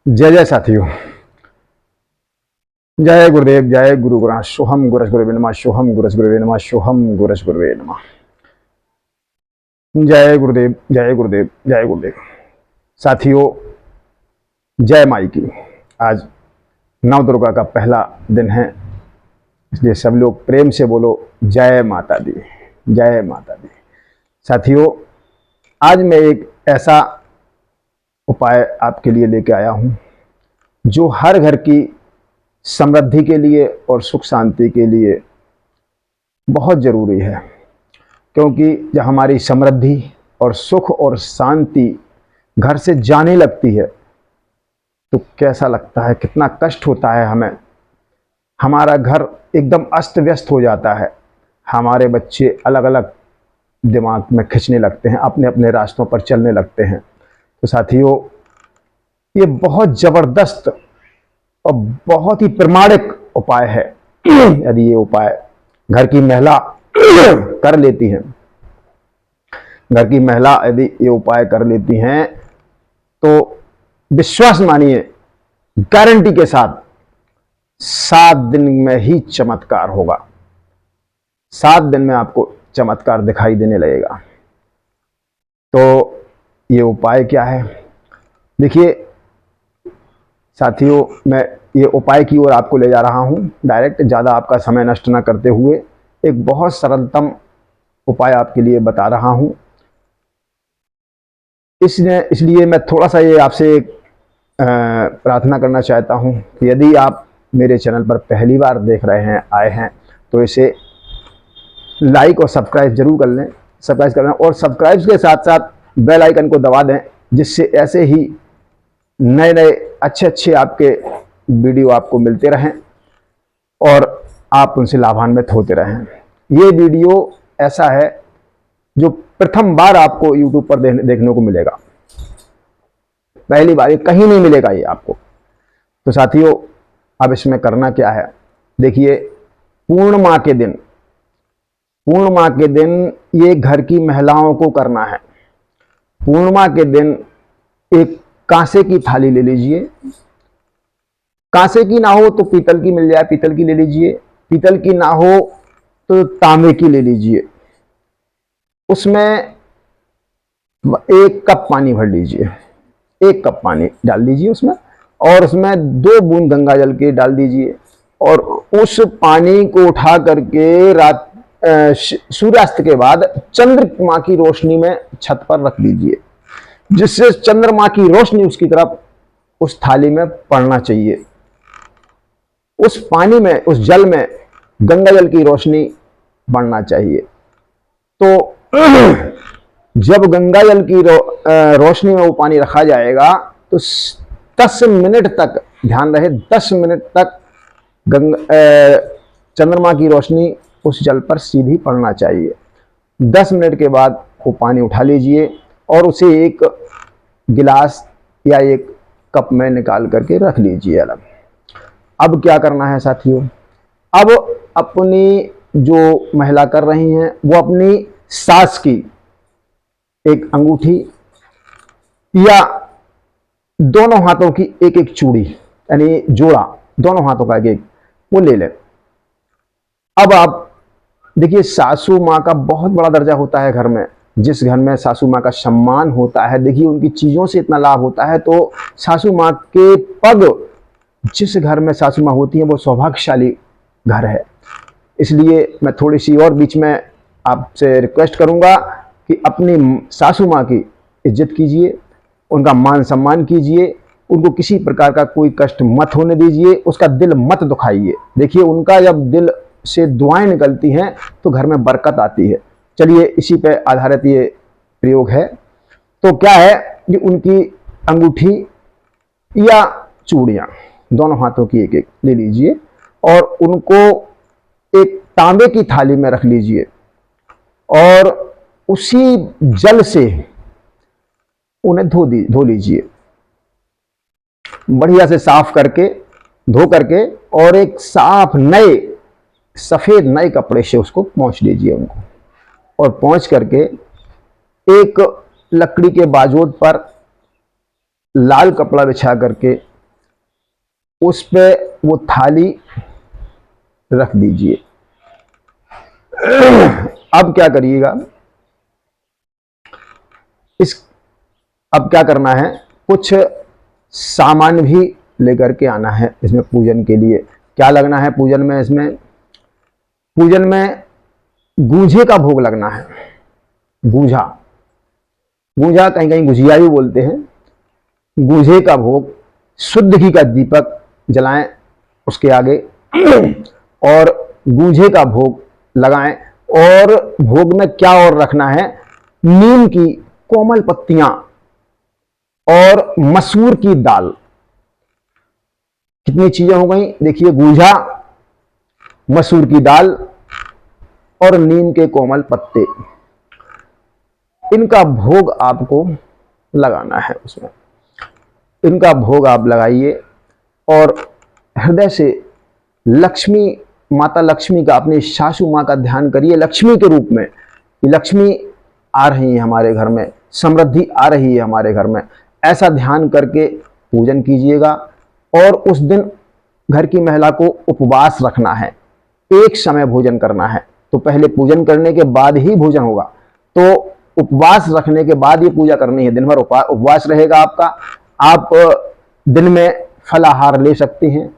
जय जय साथियों। जय गुरुदेव, जय गुरु ग्रंथ, सोहम गुरस गुरुवे नमः, सोहम गुरस गुरुवे नमः, सोहम गुरस गुरुवे नमः। जय गुरुदेव, जय गुरुदेव, जय गुरुदेव। साथियों, जय माई की। आज नव दुर्गा का पहला दिन है, इसलिए सब लोग प्रेम से बोलो जय माता दी, जय माता दी। साथियों, आज मैं एक ऐसा उपाय आपके लिए लेके आया हूं जो हर घर की समृद्धि के लिए और सुख शांति के लिए बहुत ज़रूरी है। क्योंकि जब हमारी समृद्धि और सुख और शांति घर से जाने लगती है तो कैसा लगता है, कितना कष्ट होता है हमें। हमारा घर एकदम अस्त व्यस्त हो जाता है, हमारे बच्चे अलग अलग दिमाग में खिंचने लगते हैं, अपने अपने रास्तों पर चलने लगते हैं। तो साथियों, ये बहुत ज़बरदस्त और बहुत ही प्रमाणिक उपाय है। यदि ये उपाय घर की महिला कर लेती हैं, घर की महिला यदि ये उपाय कर लेती हैं तो विश्वास मानिए, गारंटी के साथ 7 दिन में ही चमत्कार होगा। 7 दिन में आपको चमत्कार दिखाई देने लगेगा। तो ये उपाय क्या है, देखिए साथियों, मैं ये उपाय की ओर आपको ले जा रहा हूं डायरेक्ट, ज़्यादा आपका समय नष्ट ना करते हुए एक बहुत सरलतम उपाय आपके लिए बता रहा हूं। इसलिए मैं थोड़ा सा ये आपसे प्रार्थना करना चाहता हूं कि यदि आप मेरे चैनल पर पहली बार देख रहे हैं, आए हैं, तो इसे लाइक और सब्सक्राइब जरूर कर लें, सब्सक्राइब कर लें, और सब्सक्राइब के साथ साथ बेल आइकन को दबा दें, जिससे ऐसे ही नए नए अच्छे अच्छे आपके वीडियो आपको मिलते रहें और आप उनसे लाभान्वित होते रहें। ये वीडियो ऐसा है जो प्रथम बार आपको YouTube पर देखने को मिलेगा, पहली बार, ये कहीं नहीं मिलेगा ये आपको। तो साथियों, अब इसमें करना क्या है, देखिए पूर्णिमा के दिन, पूर्णिमा के दिन ये घर की महिलाओं को करना है। पूर्णिमा के दिन एक कांसे की थाली ले लीजिए, कांसे की ना हो तो पीतल की मिल जाए, पीतल की ले लीजिए, पीतल की ना हो तो तांबे की ले लीजिए। उसमें 1 कप पानी भर लीजिए, 1 कप पानी डाल दीजिए उसमें, और उसमें 2 बूंद गंगा जल के डाल दीजिए, और उस पानी को उठा करके रात सूर्यास्त के बाद चंद्रमा की रोशनी में छत पर रख दीजिए, जिससे चंद्रमा की रोशनी उसकी तरफ उस थाली में पड़ना चाहिए। उस पानी में, उस जल में गंगा जल की रोशनी बढ़ना चाहिए। तो जब गंगा जल की रोशनी में वो पानी रखा जाएगा तो 10 मिनट तक, ध्यान रहे, 10 मिनट तक चंद्रमा की रोशनी उस जल पर सीधी पड़ना चाहिए। 10 मिनट के बाद वो पानी उठा लीजिए और उसे एक गिलास या एक कप में निकाल करके रख लीजिए अलग। अब क्या करना है साथियों, अब अपनी जो महिला कर रही हैं वो अपनी सास की एक अंगूठी या दोनों हाथों की एक एक चूड़ी, यानी जोड़ा, दोनों हाथों का एक एक, वो ले लें। अब आप देखिए, सासू माँ का बहुत बड़ा दर्जा होता है घर में। जिस घर में सासू माँ का सम्मान होता है, देखिए उनकी चीज़ों से इतना लाभ होता है, तो सासू माँ के पग, जिस घर में सासू माँ होती है वो सौभाग्यशाली घर है। इसलिए मैं थोड़ी सी और बीच में आपसे रिक्वेस्ट करूँगा कि अपनी सासू माँ की इज्जत कीजिए, उनका मान सम्मान कीजिए, उनको किसी प्रकार का कोई कष्ट मत होने दीजिए, उसका दिल मत दुखाइए। देखिए, उनका जब दिल से दुआएं निकलती हैं तो घर में बरकत आती है। चलिए, इसी पे आधारित ये प्रयोग है। तो क्या है कि उनकी अंगूठी या चूड़ियाँ दोनों हाथों की एक एक ले लीजिए और उनको एक तांबे की थाली में रख लीजिए, और उसी जल से उन्हें धो लीजिए, बढ़िया से साफ करके, धो करके, और एक साफ नए सफेद नए कपड़े से उसको पोंछ लीजिए उनको, और पोंछ करके एक लकड़ी के बाजोट पर लाल कपड़ा बिछा करके उस पे वो थाली रख दीजिए। अब क्या करिएगा, अब क्या करना है, कुछ सामान भी लेकर के आना है इसमें पूजन के लिए। क्या लगना है पूजन में? इसमें पूजन में गूंजे का भोग लगना है। गूंजा, गूंजा कहीं कहीं गुजिया भी बोलते हैं। गूंजे का भोग, शुद्ध घी का दीपक जलाएं उसके आगे और गूंजे का भोग लगाएं। और भोग में क्या और रखना है, नीम की कोमल पत्तियां और मसूर की दाल। कितनी चीजें हो गई देखिए, गूंजा, मसूर की दाल और नीम के कोमल पत्ते, इनका भोग आपको लगाना है उसमें। इनका भोग आप लगाइए और हृदय से लक्ष्मी, माता लक्ष्मी का, अपनी सासू माँ का ध्यान करिए लक्ष्मी के रूप में। लक्ष्मी आ रही है हमारे घर में, समृद्धि आ रही है हमारे घर में, ऐसा ध्यान करके पूजन कीजिएगा। और उस दिन घर की महिला को उपवास रखना है, एक समय भोजन करना है। तो पहले पूजन करने के बाद ही भोजन होगा, तो उपवास रखने के बाद ये पूजा करनी है। दिन भर उपवास रहेगा आपका। आप दिन में फलाहार ले सकते हैं,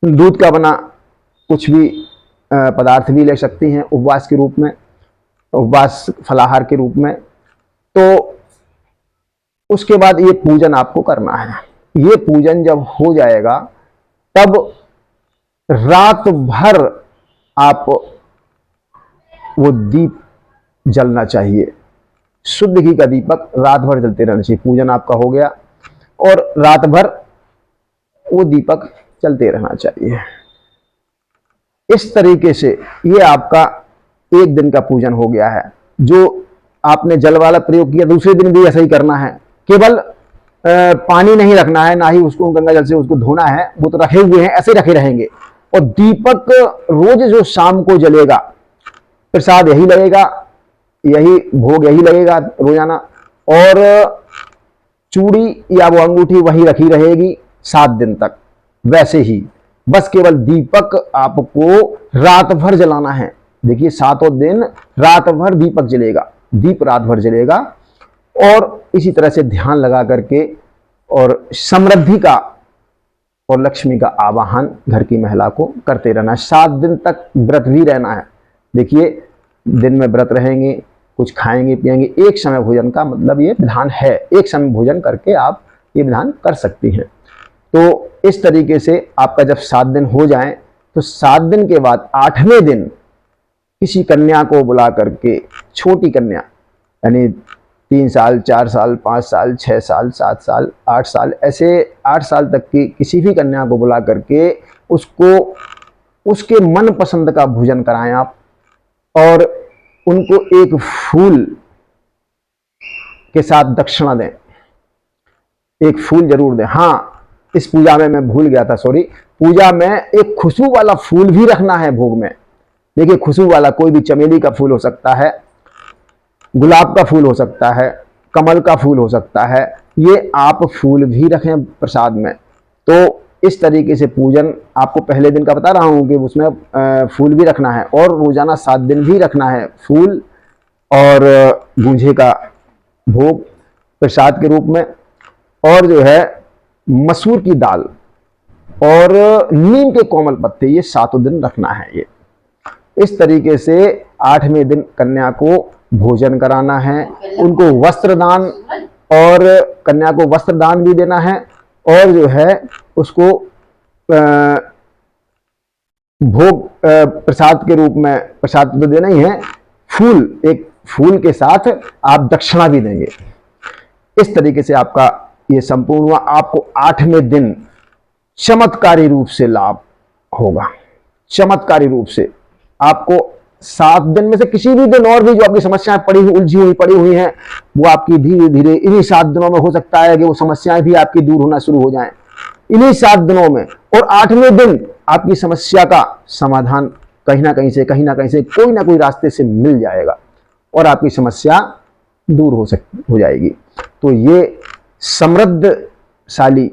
दूध का बना कुछ भी पदार्थ भी ले सकती हैं उपवास के रूप में, उपवास फलाहार के रूप में। तो उसके बाद ये पूजन आपको करना है। ये पूजन जब हो जाएगा तब रात भर आप वो दीप जलना चाहिए। शुद्ध घी का दीपक रात भर जलते रहना चाहिए। पूजन आपका हो गया और रात भर वो दीपक चलते रहना चाहिए। इस तरीके से ये आपका एक दिन का पूजन हो गया है। जो आपने जल वाला प्रयोग किया, दूसरे दिन भी ऐसा ही करना है। केवल पानी नहीं रखना है, ना ही उसको गंगा जल से उसको धोना है, वो तो रखे हुए हैं, ऐसे रखे रहेंगे। और दीपक रोज जो शाम को जलेगा, प्रसाद यही लगेगा, यही भोग यही लगेगा रोजाना। और चूड़ी या वो अंगूठी वही रखी रहेगी 7 दिन तक वैसे ही। बस केवल दीपक आपको रात भर जलाना है। देखिए 7 दिन रात भर दीपक जलेगा, दीप रात भर जलेगा। और इसी तरह से ध्यान लगा करके और समृद्धि का और लक्ष्मी का आवाहन घर की महिला को करते रहना है। 7 दिन तक व्रत भी रहना है। देखिए दिन में व्रत रहेंगे, कुछ खाएंगे पिएंगे, एक समय भोजन का मतलब ये विधान है। एक समय भोजन करके आप ये विधान कर सकती हैं। तो इस तरीके से आपका जब 7 दिन हो जाएं, तो 7 दिन के बाद 8वें दिन किसी कन्या को बुला करके, छोटी कन्या यानी 3 साल, 4 साल, 5 साल, 6 साल, 7 साल, 8 साल, ऐसे 8 साल तक की किसी भी कन्या को बुला करके उसको उसके मन पसंद का भोजन कराएं आप। और उनको एक फूल के साथ दक्षिणा दें, एक फूल जरूर दें। हाँ, इस पूजा में मैं भूल गया था, सॉरी, पूजा में एक खुशबू वाला फूल भी रखना है भोग में। देखिए खुशबू वाला कोई भी चमेली का फूल हो सकता है, गुलाब का फूल हो सकता है, कमल का फूल हो सकता है, ये आप फूल भी रखें प्रसाद में। तो इस तरीके से पूजन आपको पहले दिन का बता रहा हूँ कि उसमें फूल भी रखना है और रोजाना 7 दिन भी रखना है फूल और गूंजे का भोग प्रसाद के रूप में। और जो है मसूर की दाल और नीम के कोमल पत्ते, ये 7 दिन रखना है। ये इस तरीके से 8वें दिन कन्या को भोजन कराना है, उनको वस्त्र दान, और कन्या को वस्त्र दान भी देना है। और जो है उसको भोग प्रसाद के रूप में, प्रसाद तो देना ही है, फूल, एक फूल के साथ आप दक्षिणा भी देंगे। इस तरीके से आपका ये संपूर्ण हुआ। आपको 8वें दिन चमत्कारी रूप से लाभ होगा। चमत्कारी रूप से आपको 7 दिन में से किसी भी दिन और भी जो आपकी समस्याएं पड़ी हुई हैं, वो आपकी धीरे धीरे इन्हीं 7 दिनों में हो सकता है कि वो समस्याएं भी आपकी दूर होना शुरू हो जाएं, इन्हीं 7 दिनों में। और 8वें दिन आपकी समस्या का समाधान कहीं ना कहीं से कोई ना कोई रास्ते से मिल जाएगा और आपकी समस्या दूर हो जाएगी। तो ये समृद्धशाली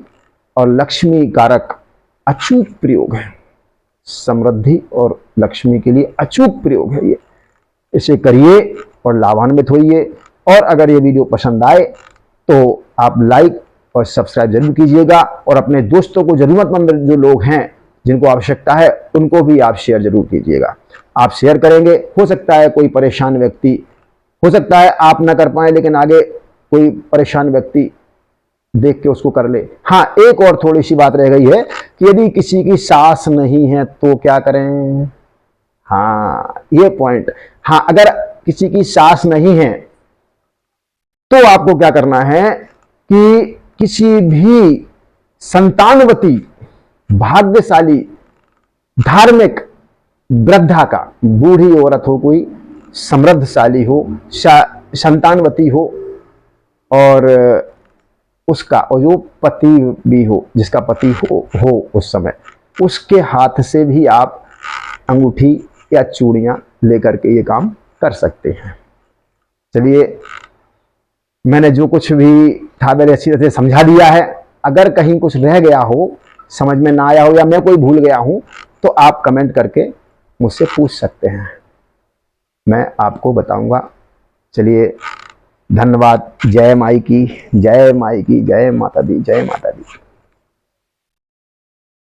और लक्ष्मी कारक अचूक प्रयोग है, समृद्धि और लक्ष्मी के लिए अचूक प्रयोग है ये। इसे करिए और लाभान्वित होइए। और अगर ये वीडियो पसंद आए तो आप लाइक और सब्सक्राइब जरूर कीजिएगा, और अपने दोस्तों को, जरूरतमंद जो लोग हैं जिनको आवश्यकता है, उनको भी आप शेयर जरूर कीजिएगा। आप शेयर करेंगे, हो सकता है कोई परेशान व्यक्ति, हो सकता है आप ना कर पाए, लेकिन आगे कोई परेशान व्यक्ति देख के उसको कर ले। हाँ, एक और थोड़ी सी बात रह गई है कि यदि किसी की सास नहीं है तो क्या करें। हाँ, ये पॉइंट। हाँ, अगर किसी की सास नहीं है तो आपको क्या करना है कि किसी भी संतानवती, भाग्यशाली, धार्मिक वृद्धा का, बूढ़ी औरत हो, कोई समृद्धशाली हो, संतानवती हो, और उसका, और जो पति भी हो, जिसका पति हो उस समय, उसके हाथ से भी आप अंगूठी या चूड़ियां लेकर के ये काम कर सकते हैं। चलिए, मैंने जो कुछ भी था मेरे अच्छी तरह से समझा दिया है। अगर कहीं कुछ रह गया हो, समझ में ना आया हो, या मैं कोई भूल गया हूं, तो आप कमेंट करके मुझसे पूछ सकते हैं, मैं आपको बताऊंगा। चलिए, धन्यवाद। जय माई की, जय माई की, जय माता दी, जय माता दी।